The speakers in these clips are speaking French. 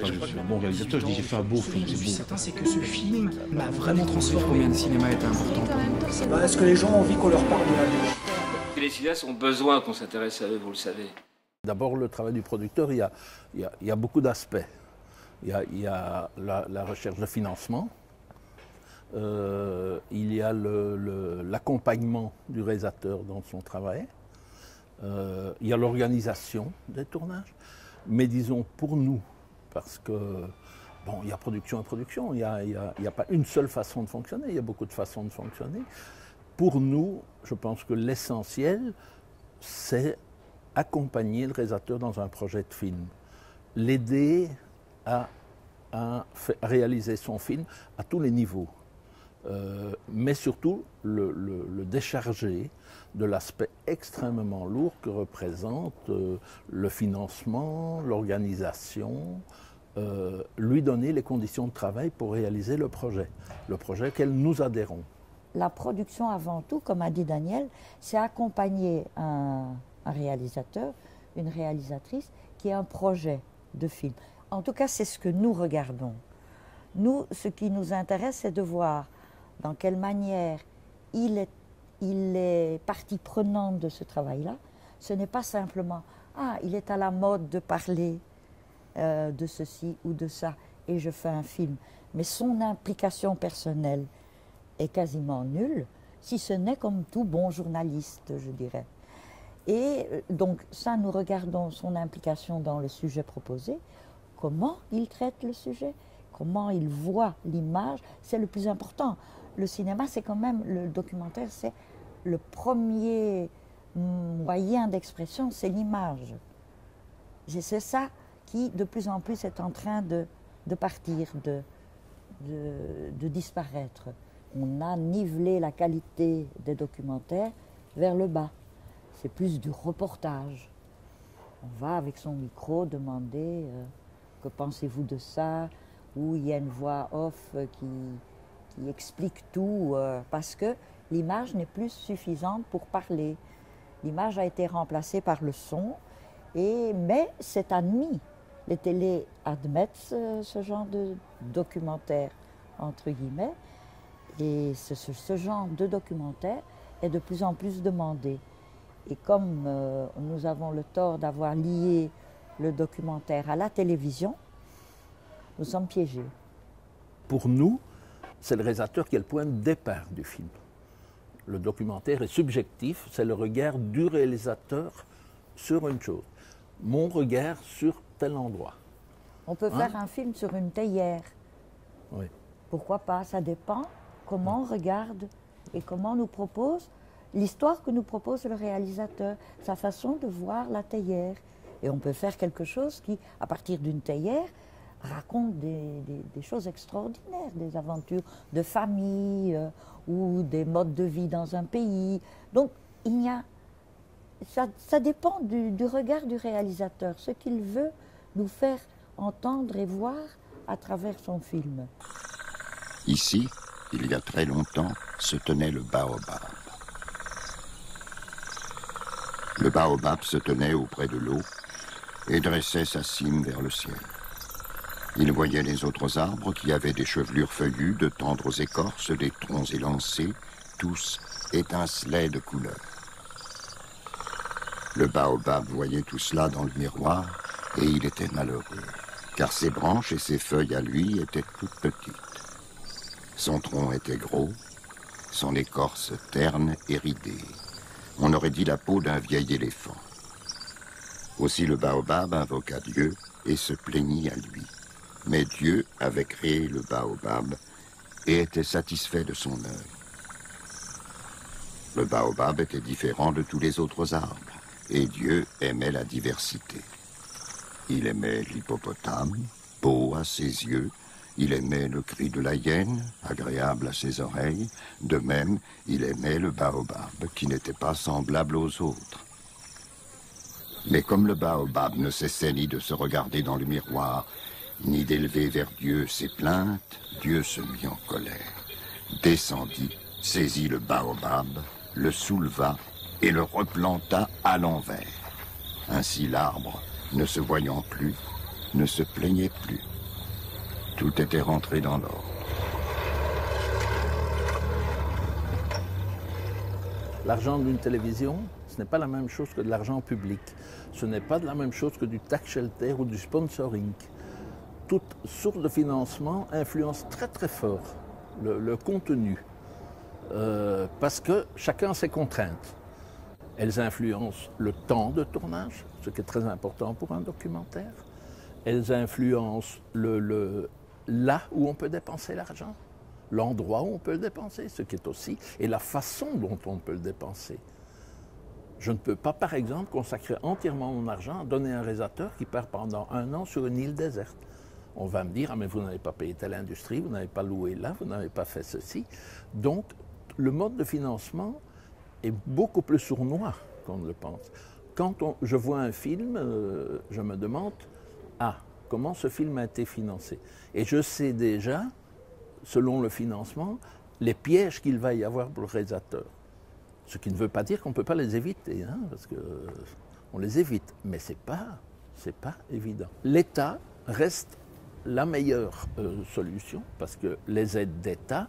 pas que je suis un bon réalisateur, je dis j'ai fait un beau film, c'est beau. Certain, c'est que ce film m'a vraiment transformé. Combien le cinéma est important pour nous? Est-ce que les gens ont envie qu'on leur parle de la vie? Les cinéastes ont besoin qu'on s'intéresse à eux, vous le savez. D'abord, le travail du producteur, il y a beaucoup d'aspects. Il y a la recherche de financement, il y a l'accompagnement du réalisateur dans son travail, il y a l'organisation des tournages. Mais disons pour nous, parce que, bon, il y a production et production, il n'y a pas une seule façon de fonctionner, il y a beaucoup de façons de fonctionner. Pour nous, je pense que l'essentiel, c'est accompagner le réalisateur dans un projet de film, l'aider à réaliser son film à tous les niveaux, mais surtout le décharger de l'aspect extrêmement lourd que représente le financement, l'organisation, lui donner les conditions de travail pour réaliser le projet auquel nous adhérons. La production avant tout, comme a dit Daniel, c'est accompagner un réalisateur, une réalisatrice qui a un projet de film. En tout cas, c'est ce que nous regardons. Nous, ce qui nous intéresse, c'est de voir dans quelle manière il est partie prenante de ce travail-là. Ce n'est pas simplement « Ah, il est à la mode de parler de ceci ou de ça et je fais un film ». Mais son implication personnelle est quasiment nulle, si ce n'est comme tout bon journaliste, je dirais. Et donc ça, nous regardons son implication dans le sujet proposé, comment il traite le sujet, comment il voit l'image, c'est le plus important. Le cinéma, c'est quand même, le documentaire, c'est le premier moyen d'expression, c'est l'image. C'est ça qui, de plus en plus, est en train de partir, de disparaître. On a nivelé la qualité des documentaires vers le bas. C'est plus du reportage. On va avec son micro demander que pensez-vous de ça, ou il y a une voix off qui explique tout, parce que l'image n'est plus suffisante pour parler. L'image a été remplacée par le son, mais c'est admis. Les télés admettent ce genre de documentaire, entre guillemets, et ce genre de documentaire est de plus en plus demandé. Et comme nous avons le tort d'avoir lié le documentaire à la télévision, nous sommes piégés. Pour nous, c'est le réalisateur qui est le point de départ du film. Le documentaire est subjectif, c'est le regard du réalisateur sur une chose. Mon regard sur tel endroit. On peut faire un film sur une théière. Oui. Pourquoi pas? Ça dépend comment on regarde et comment nous propose l'histoire que nous propose le réalisateur, sa façon de voir la théière. Et on peut faire quelque chose qui, à partir d'une théière, raconte des choses extraordinaires, des aventures de famille ou des modes de vie dans un pays. Donc, ça dépend du regard du réalisateur, ce qu'il veut nous faire entendre et voir à travers son film. Ici, il y a très longtemps, se tenait le baobab. Le baobab se tenait auprès de l'eau et dressait sa cime vers le ciel. Il voyait les autres arbres qui avaient des chevelures feuillues, de tendres écorces, des troncs élancés, tous étincelaient de couleurs. Le baobab voyait tout cela dans le miroir et il était malheureux, car ses branches et ses feuilles à lui étaient toutes petites. Son tronc était gros, son écorce terne et ridée. On aurait dit la peau d'un vieil éléphant. Aussi le baobab invoqua Dieu et se plaignit à lui. Mais Dieu avait créé le baobab et était satisfait de son œuvre. Le baobab était différent de tous les autres arbres, et Dieu aimait la diversité. Il aimait l'hippopotame, beau à ses yeux, il aimait le cri de la hyène, agréable à ses oreilles, de même, il aimait le baobab, qui n'était pas semblable aux autres. Mais comme le baobab ne cessait ni de se regarder dans le miroir, ni d'élever vers Dieu ses plaintes, Dieu se mit en colère, descendit, saisit le baobab, le souleva et le replanta à l'envers. Ainsi l'arbre, ne se voyant plus, ne se plaignait plus. Tout était rentré dans l'ordre. L'argent d'une télévision, ce n'est pas la même chose que de l'argent public. Ce n'est pas de la même chose que du tax shelter ou du sponsoring. Toute source de financement influence très très fort le contenu. Parce que chacun a ses contraintes. Elles influencent le temps de tournage, ce qui est très important pour un documentaire. Elles influencent là où on peut dépenser l'argent, l'endroit où on peut le dépenser, ce qui est aussi, et la façon dont on peut le dépenser. Je ne peux pas, par exemple, consacrer entièrement mon argent à donner à un réalisateur qui part pendant 1 an sur une île déserte. On va me dire, ah mais vous n'avez pas payé telle industrie, vous n'avez pas loué là, vous n'avez pas fait ceci. Donc, le mode de financement est beaucoup plus sournois qu'on ne le pense. Quand je vois un film, je me demande, comment ce film a été financé? Et je sais déjà, selon le financement, les pièges qu'il va y avoir pour le réalisateur. Ce qui ne veut pas dire qu'on ne peut pas les éviter, hein, parce qu'on les évite. Mais ce n'est pas évident. L'État reste la meilleure solution, parce que les aides d'État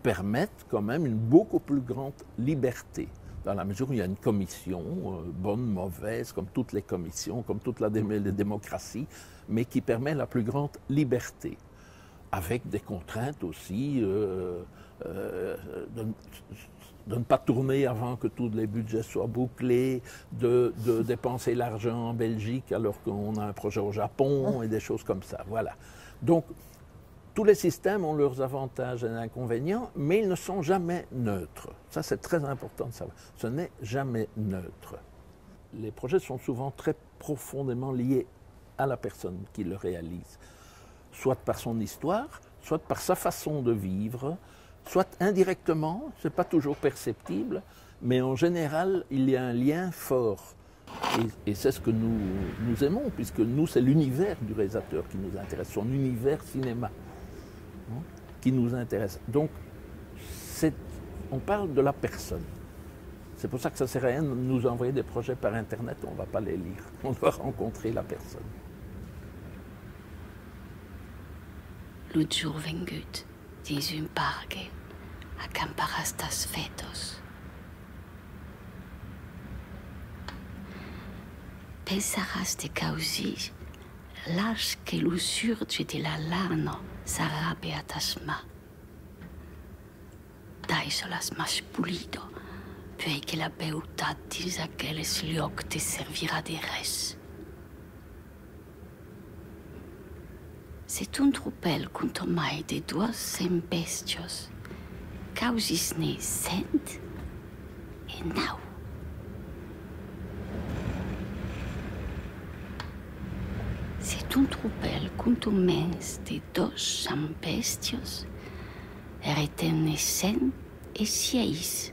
permettent quand même une beaucoup plus grande liberté, dans la mesure où il y a une commission, bonne, mauvaise, comme toutes les commissions, comme toute la démocratie, mais qui permet la plus grande liberté, avec des contraintes aussi de ne pas tourner avant que tous les budgets soient bouclés, de dépenser l'argent en Belgique alors qu'on a un projet au Japon et des choses comme ça. Voilà. Donc, tous les systèmes ont leurs avantages et inconvénients, mais ils ne sont jamais neutres. Ça, c'est très important de savoir. Ce n'est jamais neutre. Les projets sont souvent très profondément liés à la personne qui le réalise, soit par son histoire, soit par sa façon de vivre, soit indirectement, ce n'est pas toujours perceptible, mais en général, il y a un lien fort. Et c'est ce que nous aimons, puisque nous, c'est l'univers du réalisateur qui nous intéresse, son univers cinéma qui nous intéresse. Donc, on parle de la personne. C'est pour ça que ça ne sert à rien de nous envoyer des projets par Internet, on ne va pas les lire. On doit rencontrer la personne. Luciur vengut, dis un parque, acamparastas fetos. Pensarás de causi, las que l'ussurge de la lano s'arabe atasma. Daisolas mas pulido, puis que la beutad dis aqueles lloc te servira de res. C'est un tropel contomai de 200 bestios, causis ne sent e nau. C'est un tropel contomens de 200 bestios, reten ne sent e sieis.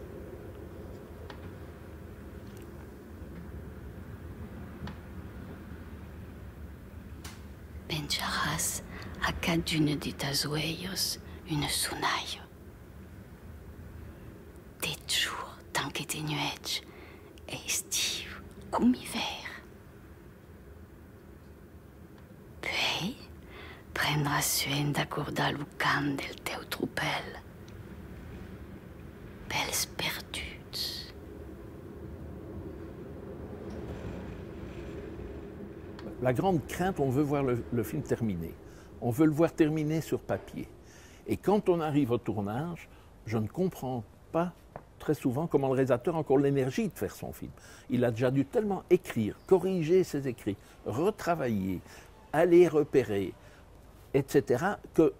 Penjaràs a cadune de tas oellos une sonaille. Des jours tant que te nueig, estiu com hiver. Puis prendràs soin d'acordar lo cant del teu tropel. Pels perduts. La grande crainte, on veut voir le film terminé. On veut le voir terminé sur papier. Et quand on arrive au tournage, je ne comprends pas très souvent comment le réalisateur a encore l'énergie de faire son film. Il a déjà dû tellement écrire, corriger ses écrits, retravailler, aller repérer, etc., que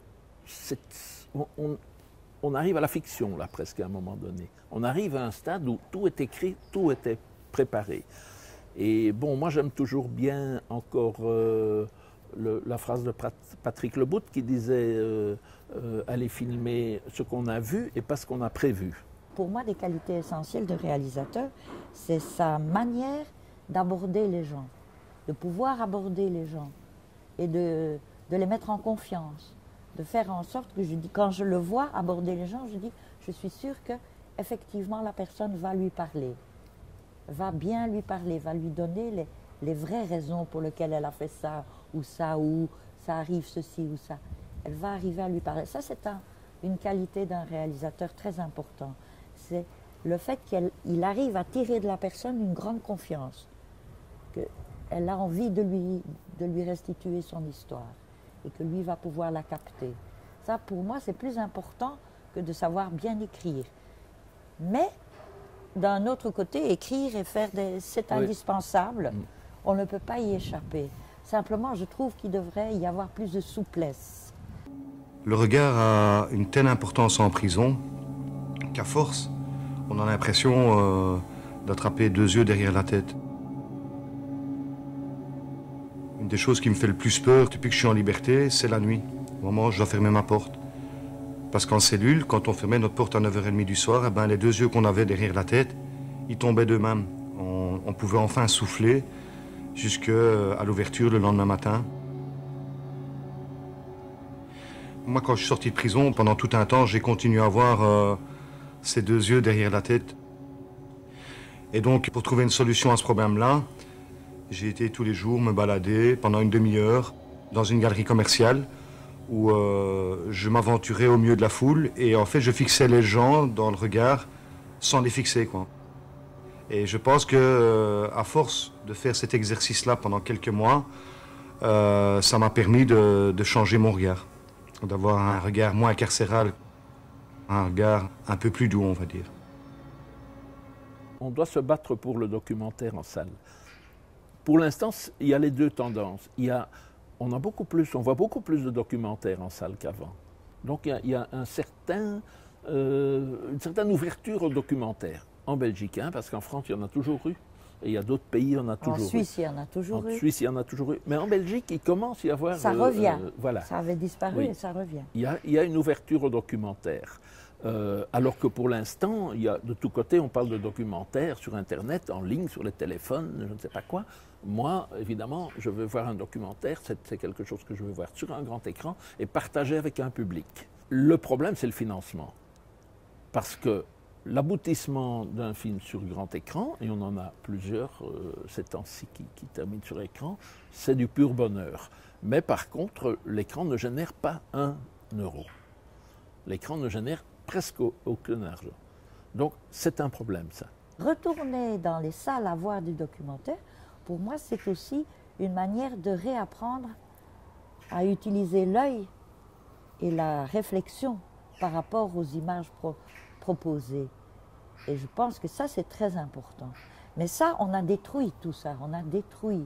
on arrive à la fiction, là, presque, à un moment donné. On arrive à un stade où tout est écrit, tout était préparé. Et bon, moi j'aime toujours bien encore la phrase de Patrick Lebout qui disait aller filmer ce qu'on a vu et pas ce qu'on a prévu. Pour moi, des qualités essentielles de réalisateur, c'est sa manière d'aborder les gens, de pouvoir aborder les gens et de les mettre en confiance, de faire en sorte que quand je le vois aborder les gens, je dis, je suis sûre que effectivement la personne va lui parler. Va bien lui parler, va lui donner les vraies raisons pour lesquelles elle a fait ça, ou ça arrive ceci ou ça. Elle va arriver à lui parler. Ça, c'est une qualité d'un réalisateur très important. C'est le fait qu'il arrive à tirer de la personne une grande confiance, qu'elle a envie de lui restituer son histoire et que lui va pouvoir la capter. Ça, pour moi, c'est plus important que de savoir bien écrire. Mais, d'un autre côté, écrire et faire c'est indispensable. On ne peut pas y échapper. Simplement, je trouve qu'il devrait y avoir plus de souplesse. Le regard a une telle importance en prison qu'à force, on a l'impression d'attraper deux yeux derrière la tête. Une des choses qui me fait le plus peur depuis que je suis en liberté, c'est la nuit. Au moment où je dois fermer ma porte. Parce qu'en cellule, quand on fermait notre porte à 9h30 du soir, eh ben, les deux yeux qu'on avait derrière la tête, ils tombaient d'eux-mêmes. On pouvait enfin souffler jusqu'à l'ouverture le lendemain matin. Moi, quand je suis sorti de prison, pendant tout un temps, j'ai continué à avoir ces deux yeux derrière la tête. Et donc, pour trouver une solution à ce problème-là, j'ai été tous les jours me balader pendant une demi-heure dans une galerie commerciale où je m'aventurais au milieu de la foule et en fait, je fixais les gens dans le regard sans les fixer, quoi. Et je pense que à force de faire cet exercice-là pendant quelques mois, ça m'a permis de changer mon regard, d'avoir un regard moins carcéral, un regard un peu plus doux, on va dire. On doit se battre pour le documentaire en salle. Pour l'instant, il y a les deux tendances. On voit beaucoup plus de documentaires en salle qu'avant. Donc il y a une certaine ouverture au documentaire. En Belgique, parce qu'en France, il y en a toujours eu. Et il y a d'autres pays, il y en a toujours eu. En Suisse, il y en a toujours eu. En Suisse, il y en a toujours eu. Mais en Belgique, il commence à y avoir... Ça revient. Voilà. Ça avait disparu et ça revient. Il y a une ouverture au documentaire. Alors que pour l'instant, de tous côtés, on parle de documentaires sur Internet, en ligne, sur les téléphones, je ne sais pas quoi. Moi, évidemment, je veux voir un documentaire, c'est quelque chose que je veux voir sur un grand écran et partager avec un public. Le problème, c'est le financement. Parce que l'aboutissement d'un film sur grand écran, et on en a plusieurs ces temps-ci qui terminent sur écran, c'est du pur bonheur. Mais par contre, l'écran ne génère pas 1 euro. L'écran ne génère presque aucun argent. Donc c'est un problème, ça. Retourner dans les salles à voir du documentaire, pour moi, c'est aussi une manière de réapprendre à utiliser l'œil et la réflexion par rapport aux images proposées. Et je pense que ça, c'est très important. Mais ça, on a détruit tout ça. On a détruit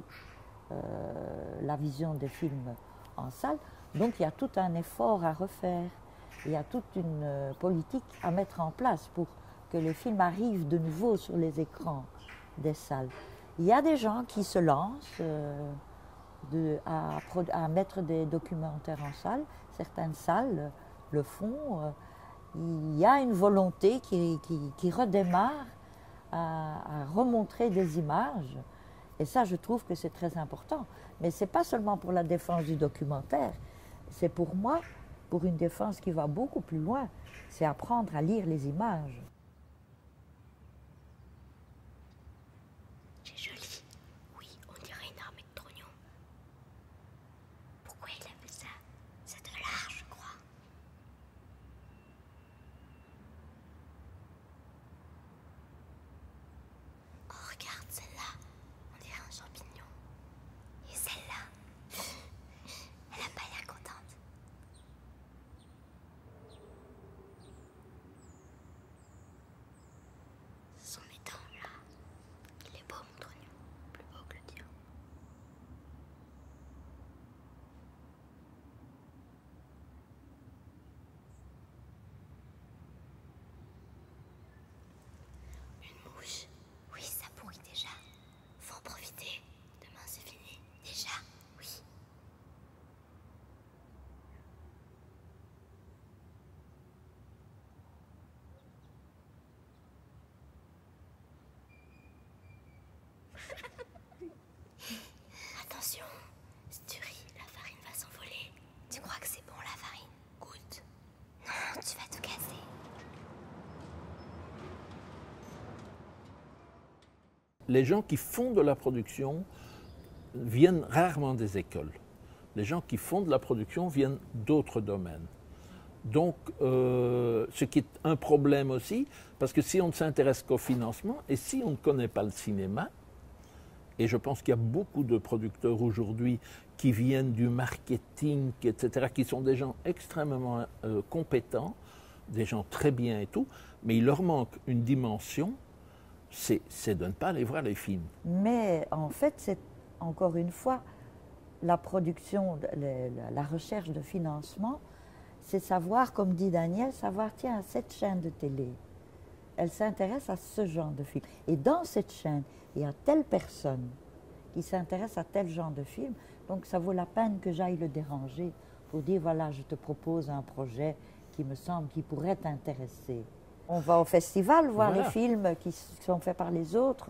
la vision des films en salle. Donc, il y a tout un effort à refaire. Il y a toute une politique à mettre en place pour que les films arrivent de nouveau sur les écrans des salles. Il y a des gens qui se lancent à mettre des documentaires en salle. Certaines salles le font. Il y a une volonté qui redémarre à remontrer des images. Et ça, je trouve que c'est très important. Mais ce n'est pas seulement pour la défense du documentaire. C'est pour moi, pour une défense qui va beaucoup plus loin. C'est apprendre à lire les images. C'est joli. Oui, on dirait une armée de trognons. Pourquoi il a fait ça? C'est de l'art, je crois. Oh, regarde celle-là. On dirait un champignon. Et celle-là, elle a pas l'air contente. Son étang, là. Il est beau, mon trognon. Plus beau que le tien. Une mouche. Oui, ça pourrit déjà. Faut en profiter. Demain, c'est fini. Déjà, oui. Attention, si tu ris, la farine va s'envoler. Tu crois que c'est bon, la farine? Goûte. Non, tu vas tout casser. Les gens qui font de la production viennent rarement des écoles. Les gens qui font de la production viennent d'autres domaines. Donc, ce qui est un problème aussi, parce que si on ne s'intéresse qu'au financement, et si on ne connaît pas le cinéma, et je pense qu'il y a beaucoup de producteurs aujourd'hui qui viennent du marketing, etc., qui sont des gens extrêmement compétents, des gens très bien et tout, mais il leur manque une dimension, c'est de ne pas aller voir les films. Mais en fait, c'est encore une fois, la production, la recherche de financement, c'est savoir, comme dit Daniel, savoir, tiens, cette chaîne de télé, elle s'intéresse à ce genre de film. Et dans cette chaîne, il y a telle personne qui s'intéresse à tel genre de film, donc ça vaut la peine que j'aille le déranger pour dire, voilà, je te propose un projet qui me semble qui pourrait t'intéresser. On va au festival voir les films qui sont faits par les autres.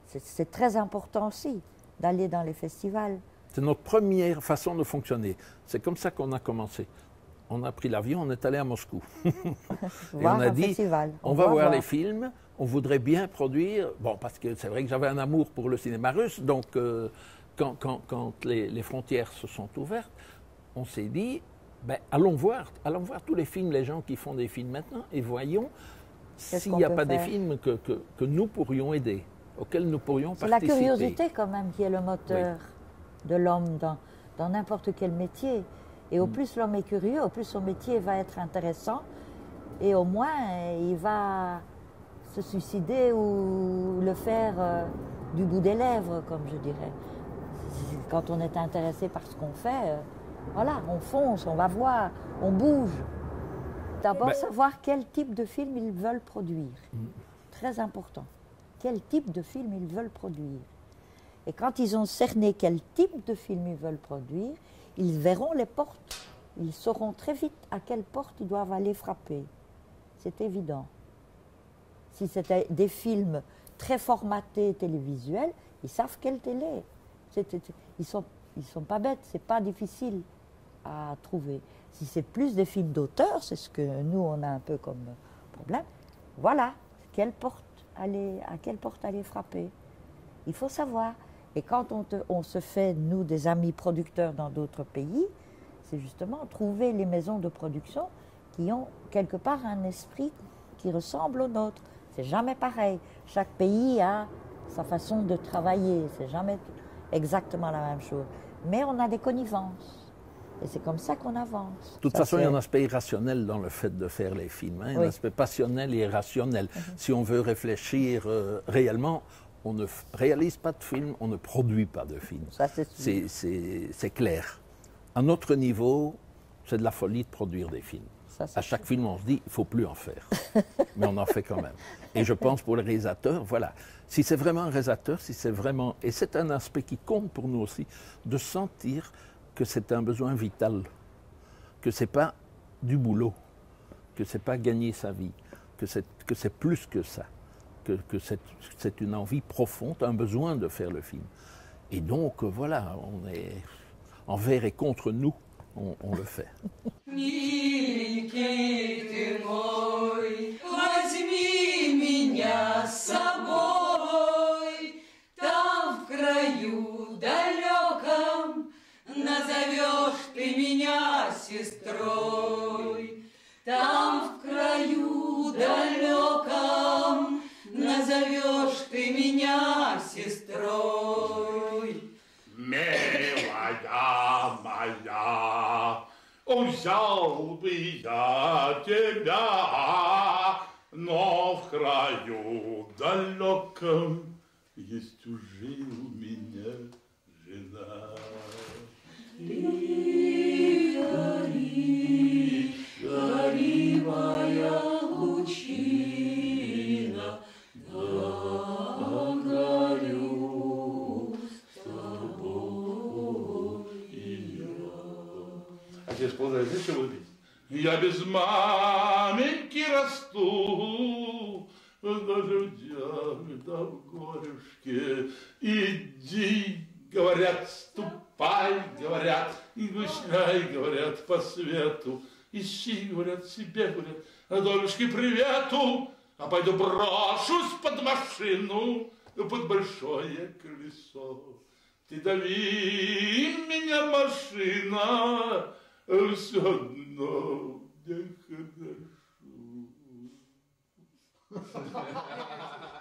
C'est très important aussi d'aller dans les festivals. C'est notre première façon de fonctionner. C'est comme ça qu'on a commencé. On a pris l'avion, on est allé à Moscou. Et on a dit, on va voir les films, on voudrait bien produire. Bon, parce que c'est vrai que j'avais un amour pour le cinéma russe, donc quand les frontières se sont ouvertes, on s'est dit, ben, allons voir tous les films, les gens qui font des films maintenant, et voyons s'il n'y a pas des films que nous pourrions aider, auxquels nous pourrions participer. C'est la curiosité quand même qui est le moteur de l'homme dans n'importe quel métier. Et au plus l'homme est curieux, au plus son métier va être intéressant, et au moins il va se suicider ou le faire du bout des lèvres, comme je dirais. Quand on est intéressé par ce qu'on fait, voilà, on fonce, on va voir, on bouge. D'abord, savoir quel type de film ils veulent produire. Très important. Quel type de film ils veulent produire. Et quand ils ont cerné quel type de film ils veulent produire, ils verront les portes. Ils sauront très vite à quelle porte ils doivent aller frapper. C'est évident. Si c'était des films très formatés télévisuels, ils savent quelle télé. Ils sont pas bêtes, c'est pas difficile à trouver. Si c'est plus des films d'auteur, c'est ce que nous on a un peu comme problème, voilà, à quelle porte aller frapper. Il faut savoir. Et quand on se fait, nous, des amis producteurs dans d'autres pays, c'est justement trouver les maisons de production qui ont quelque part un esprit qui ressemble au nôtre. C'est jamais pareil. Chaque pays a sa façon de travailler. C'est jamais exactement la même chose. Mais on a des connivences. Et c'est comme ça qu'on avance. De toute façon, il y a un aspect irrationnel dans le fait de faire les films. Un aspect passionnel et irrationnel. Si on veut réfléchir réellement, on ne réalise pas de films, on ne produit pas de films. C'est clair. À notre niveau, c'est de la folie de produire des films. À chaque film, on se dit, il ne faut plus en faire. Mais on en fait quand même. Et je pense pour les réalisateurs, voilà. Si c'est vraiment un réalisateur, si c'est vraiment... Et c'est un aspect qui compte pour nous aussi, de sentir que c'est un besoin vital, que ce n'est pas du boulot, que ce n'est pas gagner sa vie, que c'est plus que ça, que c'est une envie profonde, un besoin de faire le film. Et donc, voilà, on est envers et contre nous, on le fait. Назовешь ты меня сестрой, там в краю далеком назовешь ты меня сестрой. Милая моя, взял бы я тебя, но в краю далеком есть уже у меня жена. Гори моя лучина, горю с тобой и я. А теперь продолжай, что вы видите? Я без маменьки расту, на грудях да в горюшке. Иди, говорят, ступай, говорят, и гуляй, говорят, по свету. Ищи, говорят, себе, говорят, Адольфушке привету, а пойду брошусь под машину, под большое колесо. Ты дави меня, машина, все одно мне хорошо.